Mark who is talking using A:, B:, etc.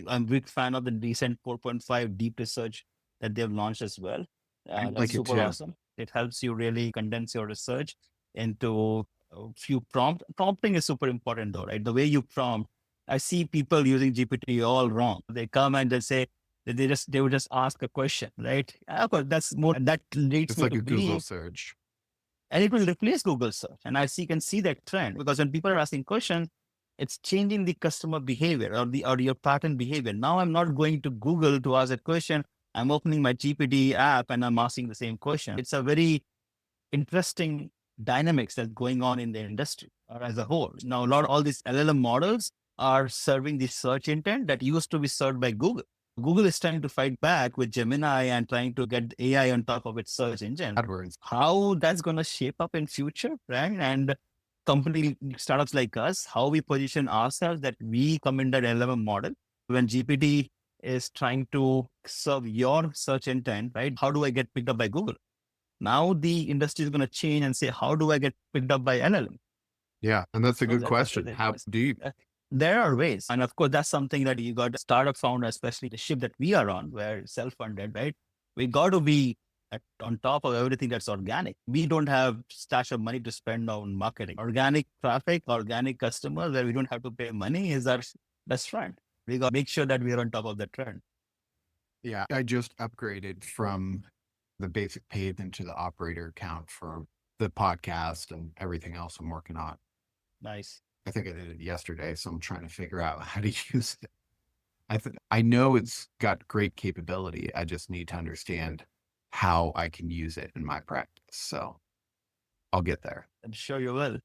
A: I'm a big fan of the recent 4.5 deep research that they've launched as well.
B: I
A: That's
B: like it
A: super
B: too.
A: awesome. It helps you really condense your research into a few prompting is super important though, right? The way you prompt, I see people using GPT all wrong. They come and they say that they would just ask a question, right? Of course, that's more, that leads
B: It's
A: me
B: like
A: to
B: a Google
A: believe,
B: search.
A: and it will replace Google search. And can see that trend because when people are asking questions, it's changing the customer behavior or your pattern behavior. Now I'm not going to Google to ask a question. I'm opening my GPT app and I'm asking the same question. It's a very interesting dynamics that's going on in the industry or as a whole. Now, all these LLM models are serving the search intent that used to be served by Google. Google is trying to fight back with Gemini and trying to get AI on top of its search engine.
B: AdWords.
A: How that's going to shape up in future, right? And company startups like us, how we position ourselves that we come in that LLM model when GPT is trying to serve your search intent, right? How do I get picked up by Google? Now the industry is going to change and say, how do I get picked up by LLM?
B: Yeah. And that's a
A: So
B: good
A: that's
B: question.
A: the
B: How
A: question.
B: deep?
A: There are ways. And of course, that's something that you got startup founder, especially the ship that we are on, where it's self-funded, right? We got to be on top of everything that's organic. We don't have stash of money to spend on marketing. Organic traffic, organic customers where we don't have to pay money is our best friend. We got to make sure that we are on top of the trend.
B: Yeah. I just upgraded from the basic paid into the operator account for the podcast and everything else I'm working on.
A: Nice.
B: I think I did it yesterday, so I'm trying to figure out how to use it. I know it's got great capability. I just need to understand how I can use it in my practice. So I'll get there.
A: I'm sure you will.